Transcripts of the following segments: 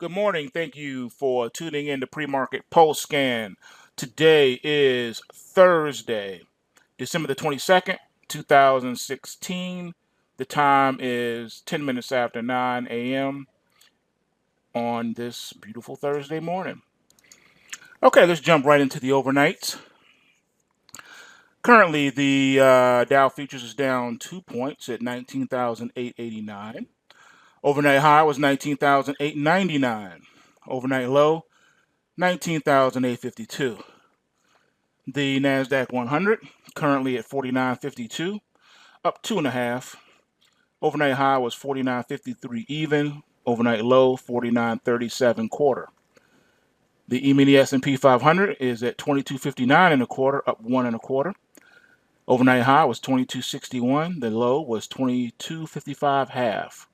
Good morning. Thank you for tuning in to Pre-Market PulseScan. Today is Thursday, December the 22nd, 2016. The time is 10 minutes after 9 a.m. on this beautiful Thursday morning. Okay, let's jump right into the overnights. Currently, the Dow futures is down 2 points at 19,889. Overnight high was 19,899. Overnight low, 19,852. The NASDAQ 100 currently at 49.52, up 2.5. Overnight high was 49.53 even. Overnight low 49.37 quarter. The emini S&P 500 is at 22.59 and a quarter, up 1.25. Overnight high was 22.61. The low was 22.55 half.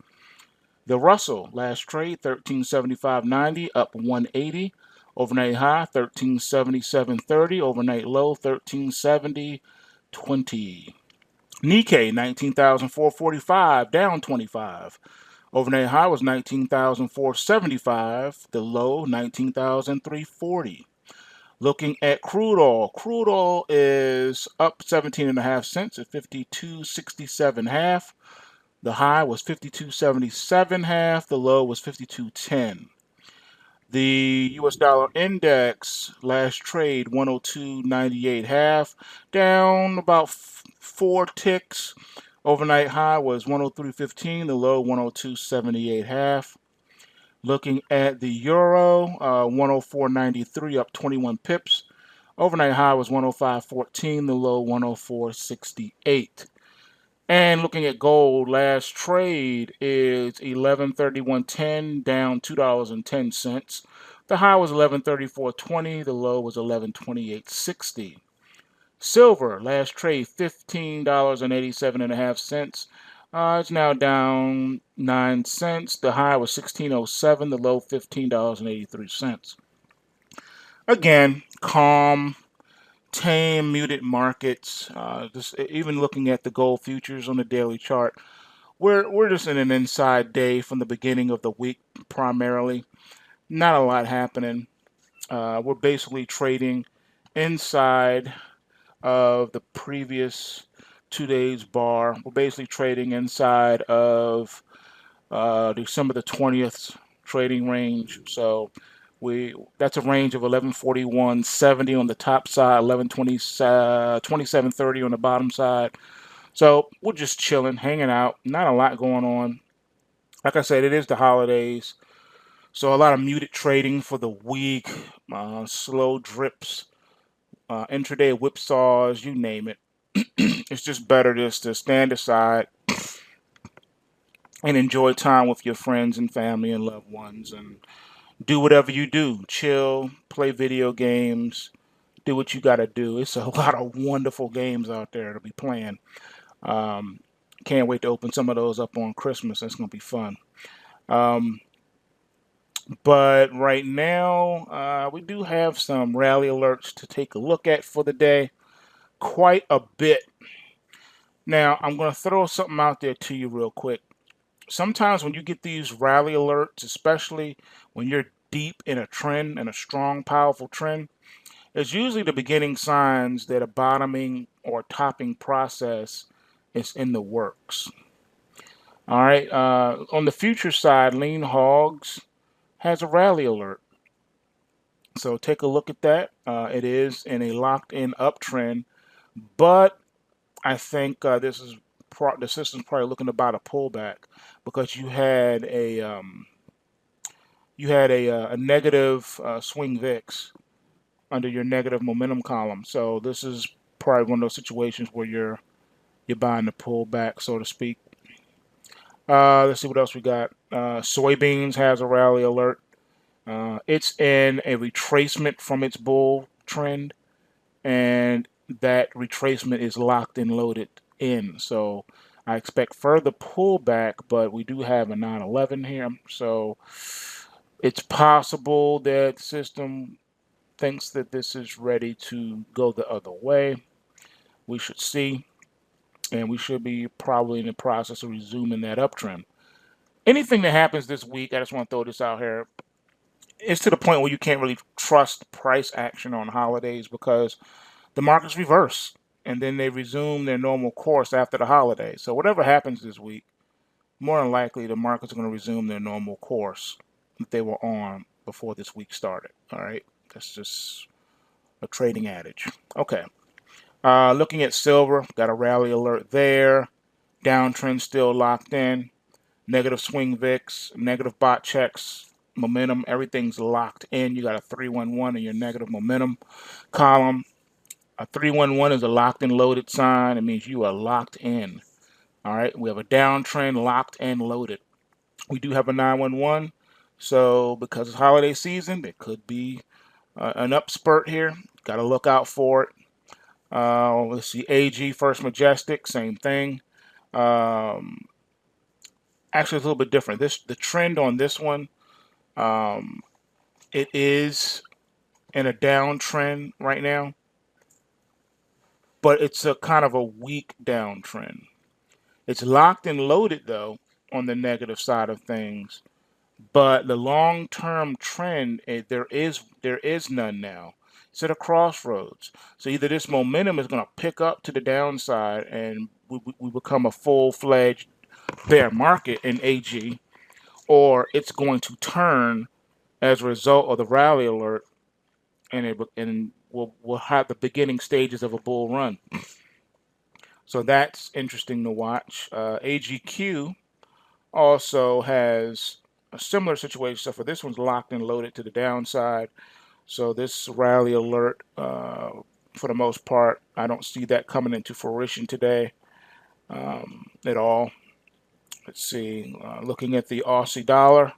The Russell last trade 1375.90, up 180. Overnight high 1377.30. Overnight low 1370.20. Nikkei 19,445, down 25. Overnight high was 19,475. The low 19,340. Looking at crude oil. Crude oil is up 17.5 cents at 52.67 half. The high was 52.77 half. The low was 52.10. The U.S. dollar index last trade 102.98 half, down about 4 ticks. Overnight high was 103.15. The low 102.78 half. Looking at the euro, 104.93, up 21 pips. Overnight high was 105.14. The low 104.68. And looking at gold, last trade is 1131.10, down $2.10. The high was 1134.20. The low was 1128.60. Silver, last trade $15.87.5. It's now down 9 cents. The high was 16.07. The low $15.83. Again, calm, tame, muted markets. Even looking at the gold futures on the daily chart, we're just in an inside day from the beginning of the week primarily. Not a lot happening. We're basically trading inside of the previous 2 days bar. We're basically trading inside of December the 20th trading range. So that's a range of 1141.70 on the top side, 27.30 on the bottom side. So we're just chilling, hanging out. Not a lot going on. Like I said, it is the holidays, so a lot of muted trading for the week, slow drips, intraday whipsaws, you name it. It's just better just to stand aside and enjoy time with your friends and family and loved ones and do whatever you do. Chill, play video games, do what you got to do. It's a lot of wonderful games out there to be playing. Can't wait to open some of those up on Christmas. That's going to be fun. But right now, we do have some rally alerts to take a look at for the day. Quite a bit. Now, I'm going to throw something out there to you real quick. Sometimes when you get these rally alerts, especially when you're deep in a trend, in a strong, powerful trend, it's usually the beginning signs that a bottoming or topping process is in the works. All right. On the future side, Lean Hogs has a rally alert. So take a look at that. It is in a locked-in uptrend, but I think the system's probably looking about a pullback because you had a negative swing Vix under your negative momentum column. So this is probably one of those situations where you're buying the pullback, so to speak. Let's see what else we got. Soybeans has a rally alert. It's in a retracement from its bull trend, and that retracement is locked and loaded in. So I expect further pullback, but we do have a 9/11 here. So it's possible that the system thinks that this is ready to go the other way. We should see, and we should be probably in the process of resuming that uptrend. Anything that happens this week, I just want to throw this out here. it's to the point where you can't really trust price action on holidays because the markets reverse and then they resume their normal course after the holiday. So whatever happens this week, more than likely the markets are going to resume their normal course that they were on before this week started. All right, that's just a trading adage. Okay, looking at silver, got a rally alert there. Downtrend still locked in. Negative swing VIX, negative bot checks, momentum, everything's locked in. You got a 311 in your negative momentum column. A 311 is a locked and loaded sign. It means you are locked in. All right, we have a downtrend locked and loaded. We do have a 911, so because it's holiday season, there could be an upspurt here. Got to look out for it. Let's see, AG First Majestic, same thing. Actually, it's a little bit different. The trend on this one, it is in a downtrend right now, but it's a kind of a weak downtrend. It's locked and loaded though on the negative side of things, but the long-term trend, there is none now. It's at a crossroads. So either this momentum is going to pick up to the downside and we become a full-fledged bear market in AG, or it's going to turn as a result of the rally alert, and we'll have the beginning stages of a bull run. So that's interesting to watch. AGQ also has a similar situation. So for this one's locked and loaded to the downside. So this rally alert, for the most part, I don't see that coming into fruition today at all. Let's see. Looking at the Aussie dollar.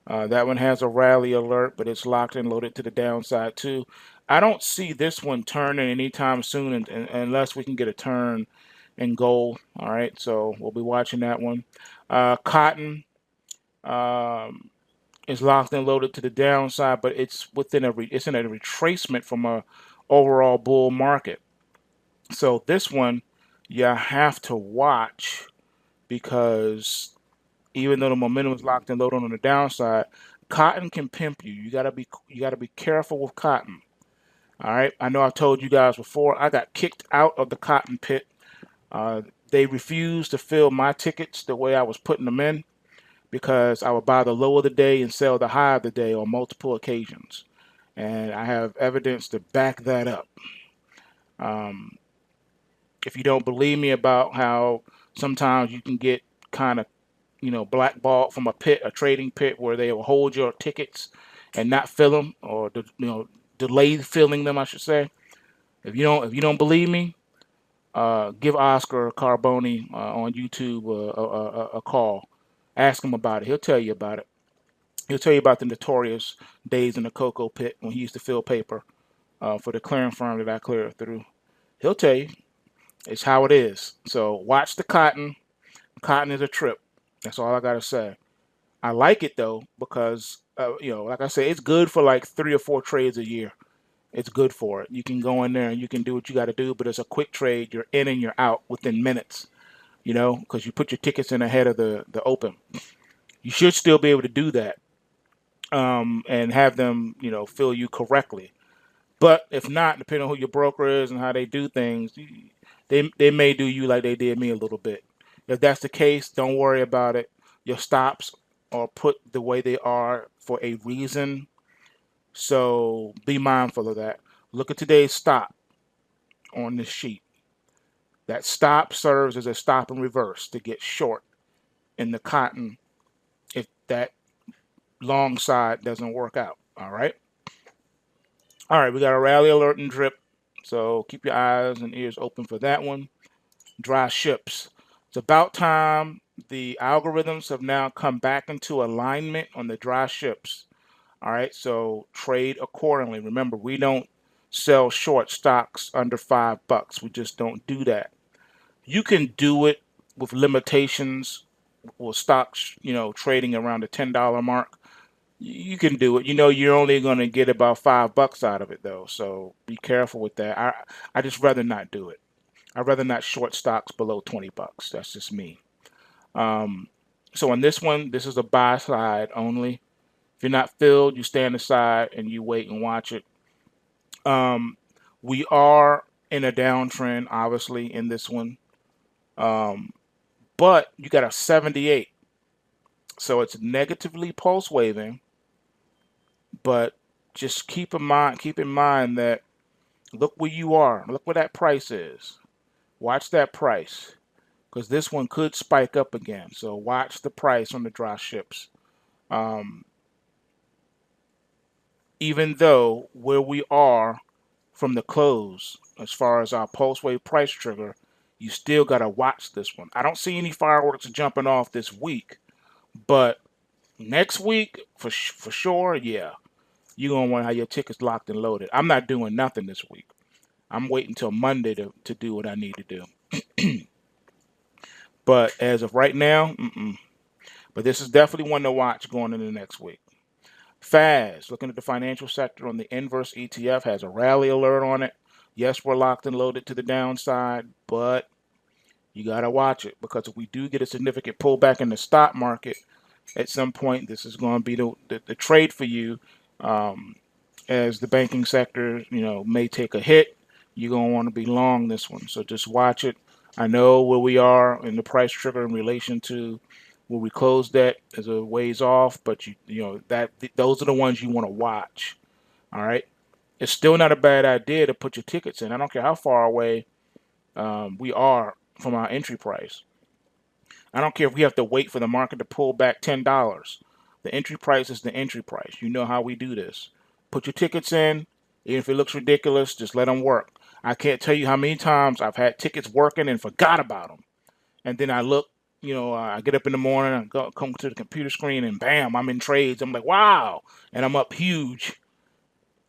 That one has a rally alert, but it's locked and loaded to the downside too. I don't see this one turning anytime soon unless we can get a turn in gold. All right, so we'll be watching that one. Cotton is locked and loaded to the downside, but it's in a retracement from a overall bull market. So this one you have to watch because even though the momentum is locked and loaded on the downside, cotton can pimp you. You gotta be careful with cotton. All right. I know I've told you guys before. I got kicked out of the cotton pit. They refused to fill my tickets the way I was putting them in because I would buy the low of the day and sell the high of the day on multiple occasions, and I have evidence to back that up. If you don't believe me about how sometimes you can get kind of blackballed from a trading pit where they will hold your tickets and not fill them, or delay filling them, I should say. If you don't believe me, give Oscar Carboni on YouTube a call. Ask him about it. He'll tell you about it. He'll tell you about the notorious days in the cocoa pit when he used to fill paper for the clearing firm that I cleared through. He'll tell you. It's how it is. So watch the cotton. Cotton is a trip. That's all I gotta say. I like it though because like I say, it's good for like 3 or 4 trades a year. It's good for it. You can go in there and you can do what you got to do, but it's a quick trade. You're in and you're out within minutes. Because you put your tickets in ahead of the open. You should still be able to do that and have them fill you correctly. But if not, depending on who your broker is and how they do things, they may do you like they did me a little bit. If that's the case, don't worry about it. Your stops are put the way they are for a reason. So be mindful of that. Look at today's stop on this sheet. That stop serves as a stop in reverse to get short in the cotton if that long side doesn't work out. All right. All right, we got a rally alert and drip. So keep your eyes and ears open for that one. Dry ships. It's about time the algorithms have now come back into alignment on the dry ships. All right, so trade accordingly. Remember, we don't sell short stocks under $5. We just don't do that. You can do it with limitations with stocks, trading around the $10 mark. You can do it. You're only going to get about $5 out of it though. So be careful with that. I just rather not do it. I'd rather not short stocks below $20. That's just me. So on this one, this is a buy side only. If you're not filled, you stand aside and you wait and watch it. We are in a downtrend, obviously, in this one. But you got a 78. So it's negatively pulse waving. But just keep in mind that look where you are. Look where that price is. Watch that price. Because this one could spike up again. So watch the price on the dry ships. Even though where we are from the close, as far as our pulse wave price trigger, you still got to watch this one. I don't see any fireworks jumping off this week, but next week, for sure, yeah, you're going to want to have your tickets locked and loaded. I'm not doing nothing this week. I'm waiting until Monday to do what I need to do. But as of right now, But this is definitely one to watch going into next week. FAS, looking at the financial sector on the inverse ETF, has a rally alert on it. Yes, we're locked and loaded to the downside, but you got to watch it, because if we do get a significant pullback in the stock market at some point, this is going to be the trade for you. As the banking sector, may take a hit, you're going to want to be long this one. So just watch it. I know where we are in the price trigger in relation to where we closed at is a ways off, but those are the ones you want to watch. All right. It's still not a bad idea to put your tickets in. I don't care how far away we are from our entry price. I don't care if we have to wait for the market to pull back $10. The entry price is the entry price. You know how we do this. Put your tickets in. Even if it looks ridiculous, just let them work. I can't tell you how many times I've had tickets working and forgot about them. And then I look, I get up in the morning, come to the computer screen, and bam, I'm in trades. I'm like, wow. And I'm up huge.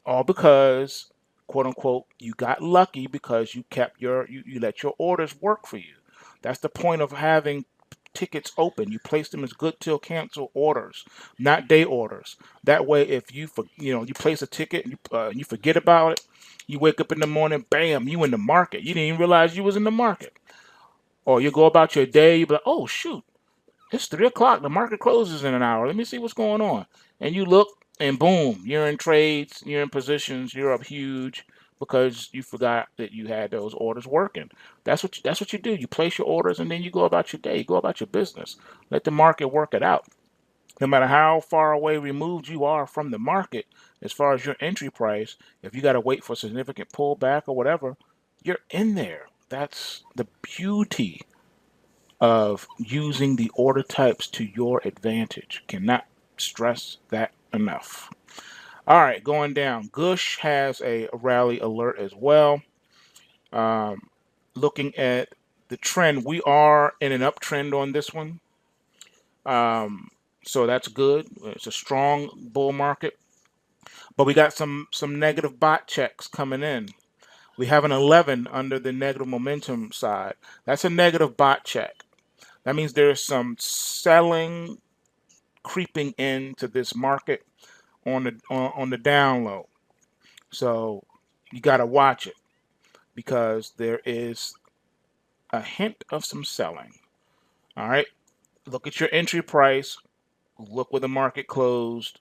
All because, quote unquote, you got lucky because you kept you let your orders work for you. That's the point of having tickets open. You place them as good till cancel orders, not day orders. That way, if you place a ticket and you forget about it, you wake up in the morning, bam, you in the market. You didn't even realize you was in the market. Or you go about your day, you be like, oh shoot, it's 3 o'clock. The market closes in an hour. Let me see what's going on. And you look, and boom, you're in trades, you're in positions, you're up huge because you forgot that you had those orders working. That's what you do. You place your orders and then you go about your day. You go about your business. Let the market work it out. No matter how far away removed you are from the market, as far as your entry price, if you got to wait for a significant pullback or whatever, you're in there. That's the beauty of using the order types to your advantage. Cannot stress that enough. All right, going down. Gush has a rally alert as well. Looking at the trend, we are in an uptrend on this one. So that's good. It's a strong bull market. But we got some negative bot checks coming in. We have an 11 under the negative momentum side. That's a negative bot check. That means there's some selling creeping into this market on the down low. So you got to watch it, because there is a hint of some selling. All right. Look at your entry price. Look where the market closed.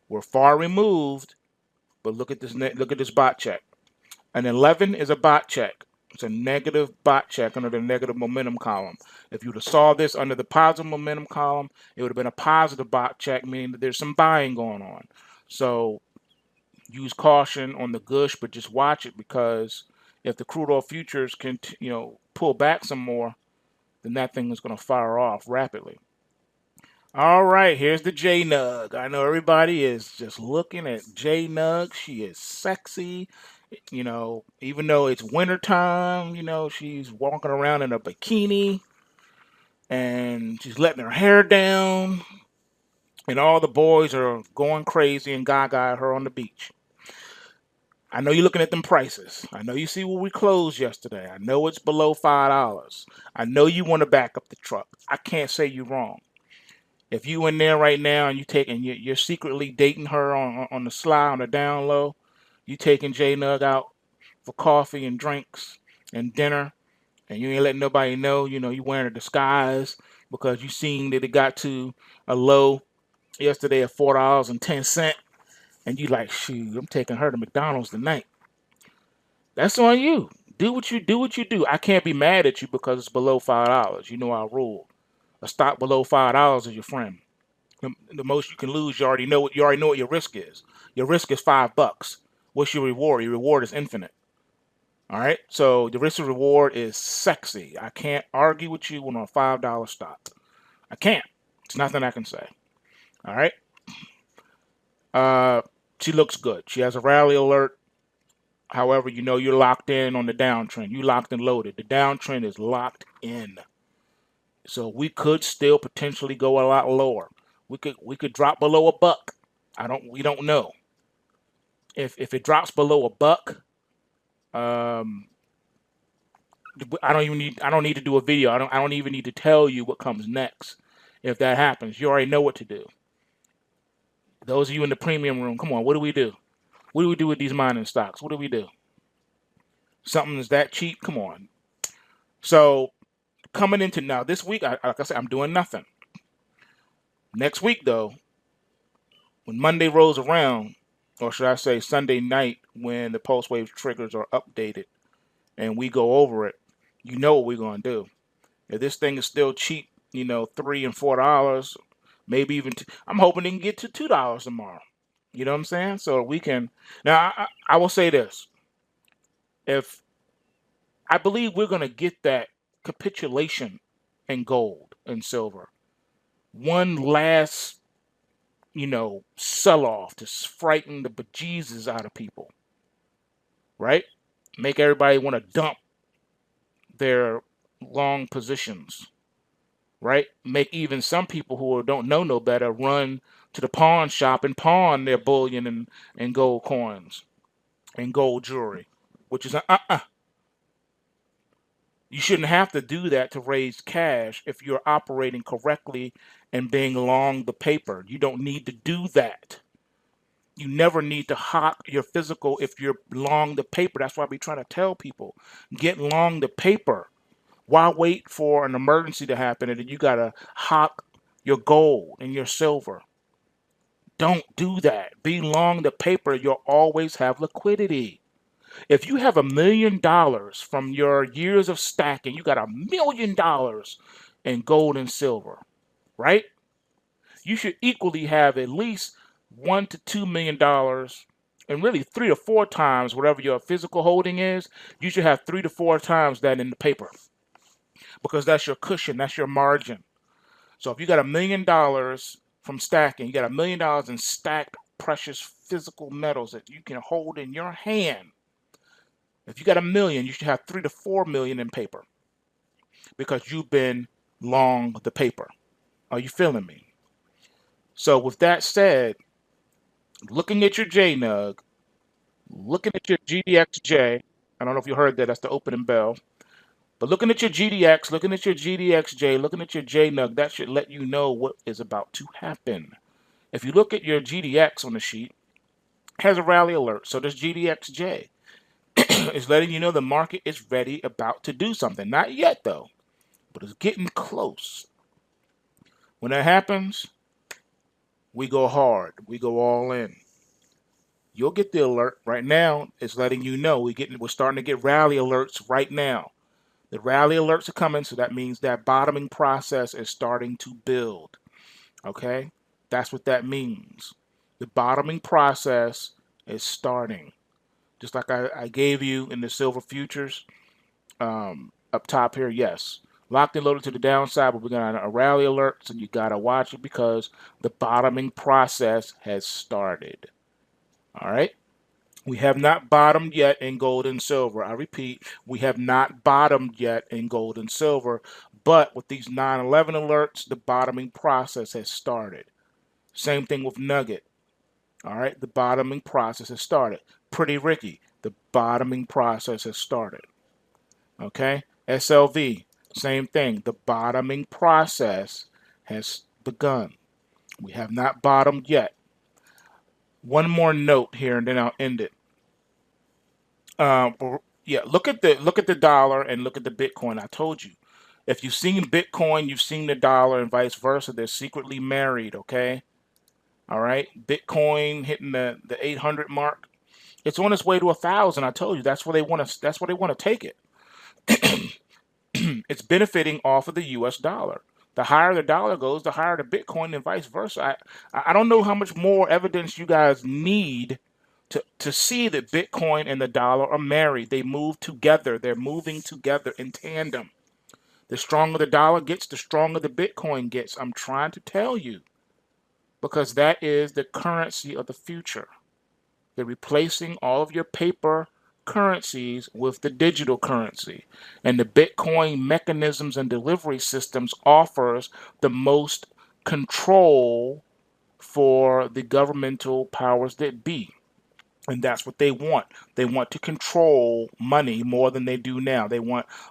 We're far removed, but look at this bot check. An 11 is a bot check. It's a negative bot check under the negative momentum column. If you would have saw this under the positive momentum column, it would have been a positive bot check, meaning that there's some buying going on. So use caution on the gush, but just watch it, because if the crude oil futures can pull back some more, then that thing is going to fire off rapidly. All right, here's the J-Nug. I know everybody is just looking at J-Nug. She is sexy. Even though it's wintertime, she's walking around in a bikini and she's letting her hair down, and all the boys are going crazy and gaga at her on the beach. I know you're looking at them prices. I know you see where we closed yesterday. I know it's below $5. I know you want to back up the truck. I can't say you're wrong. If you in there right now and you're secretly dating her on the sly, on the down low, you taking J-Nug out for coffee and drinks and dinner, and you ain't letting nobody know, you wearing a disguise because you seen that it got to a low yesterday at $4.10, and you like, shoot, I'm taking her to McDonald's tonight. That's on you. Do what you do. I can't be mad at you because it's below $5. You know our rule. A stock below $5 is your friend. The most you can lose, you already know what your risk is. Your risk is $5. What's your reward? Your reward is infinite. All right. So the risk and reward is sexy. I can't argue with you on a $5 stock. I can't. It's nothing I can say. All right. She looks good. She has a rally alert. However, you know you're locked in on the downtrend. You locked and loaded. The downtrend is locked in. So we could still potentially go a lot lower. We could drop below $1. We don't know. If it drops below $1, I don't need to do a video. I don't even need to tell you what comes next. If that happens, you already know what to do. Those of you in the premium room, come on, what do we do? What do we do with these mining stocks? What do we do? Something is that cheap? Come on. So coming into now this week, like I said, I'm doing nothing. Next week though, when Monday rolls around, or should I say Sunday night, when the pulse wave triggers are updated and we go over it, you know what we're going to do. If this thing is still cheap, you know, $3 and $4, maybe even I'm hoping it can get to $2 tomorrow. You know what I'm saying? So we can. Now I will say this: if I believe we're going to get that capitulation in gold and silver, one last, you know, sell-off to frighten the bejesus out of people, right? Make everybody want to dump their long positions, right? Make even some people who don't know no better run to the pawn shop and pawn their bullion and gold coins and gold jewelry, which is You shouldn't have to do that to raise cash if you're operating correctly and being long the paper. You don't need to do that. You never need to hawk your physical if you're long the paper. That's why we try to tell people, get long the paper. Why wait for an emergency to happen and then you got to hawk your gold and your silver? Don't do that. Be long the paper. You'll always have liquidity. If you have $1 million from your years of stacking, you got $1 million in gold and silver, right? You should equally have at least $1 to $2 million, and really 3 to 4 times whatever your physical holding is. You should have 3 to 4 times that in the paper, because that's your cushion, that's your margin. So if you got $1 million from stacking, you got $1 million in stacked precious physical metals that you can hold in your hand. If you got $1 million, you should have 3 to 4 million in paper, because you've been long the paper. Are you feeling me? So with that said, looking at your JNUG, looking at your GDXJ, I don't know if you heard that, that's the opening bell. But looking at your GDX, looking at your GDXJ, looking at your JNUG, that should let you know what is about to happen. If you look at your GDX on the sheet, it has a rally alert. So this GDXJ is letting you know the market is ready, about to do something. Not yet though, but it's getting close. When that happens, we go hard. We go all in. You'll get the alert right now. It's letting you know we're starting to get rally alerts right now. The rally alerts are coming, so that means that bottoming process is starting to build. Okay? That's what that means. The bottoming process is starting. Just like I gave you in the silver futures up top here, yes. Locked and loaded to the downside, but we're going to a rally alert, so you got to watch it because the bottoming process has started. All right? We have not bottomed yet in gold and silver. I repeat, we have not bottomed yet in gold and silver, but with these 9/11 alerts, the bottoming process has started. Same thing with Nugget. All right, the bottoming process has started. Pretty Ricky, the bottoming process has started. Okay, SLV, same thing. The bottoming process has begun. We have not bottomed yet. One more note here, and then I'll end it. Yeah, look at the dollar and look at the Bitcoin. I told you, if you've seen Bitcoin, you've seen the dollar, and vice versa. They're secretly married. Okay, All right, Bitcoin hitting the 800 mark. It's on its way to 1,000. I told you that's where they want to. That's where they want to take it. It's benefiting off of the U.S. dollar. The higher the dollar goes, the higher the Bitcoin, and vice versa. I don't know how much more evidence you guys need to see that Bitcoin and the dollar are married. They move together. They're moving together in tandem. The stronger the dollar gets, the stronger the Bitcoin gets. I'm trying to tell you, because that is the currency of the future. They're replacing all of your paper currencies with the digital currency. And the Bitcoin mechanisms and delivery systems offers the most control for the governmental powers that be. And that's what they want. They want to control money more than they do now.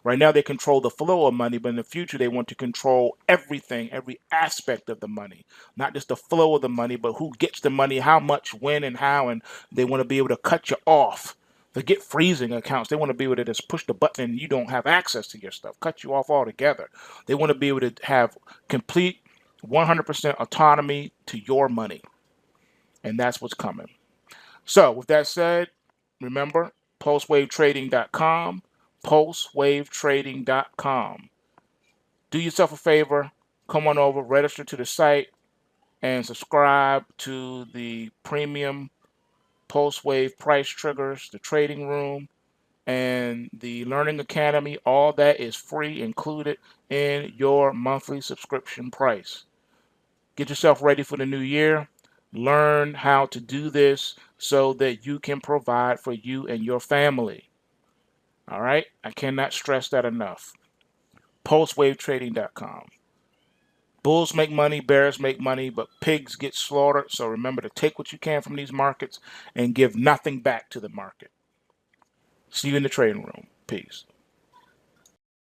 Right now they control the flow of money, but in the future they want to control everything, every aspect of the money. Not just the flow of the money, but who gets the money, how much, when, and how. And they want to be able to cut you off. Forget freezing accounts. They want to be able to just push the button and you don't have access to your stuff. Cut you off altogether. They want to be able to have complete 100% autonomy to your money. And that's what's coming. So with that said, remember, pulsewavetrading.com, pulsewavetrading.com. Do yourself a favor, come on over, register to the site, and subscribe to the premium PulseWave price triggers, the trading room, and the Learning Academy. All that is free, included in your monthly subscription price. Get yourself ready for the new year. Learn how to do this so that you can provide for you and your family. All right? I cannot stress that enough. PulseWaveTrading.com. Bulls make money, bears make money, but pigs get slaughtered. So remember to take what you can from these markets and give nothing back to the market. See you in the trading room. Peace.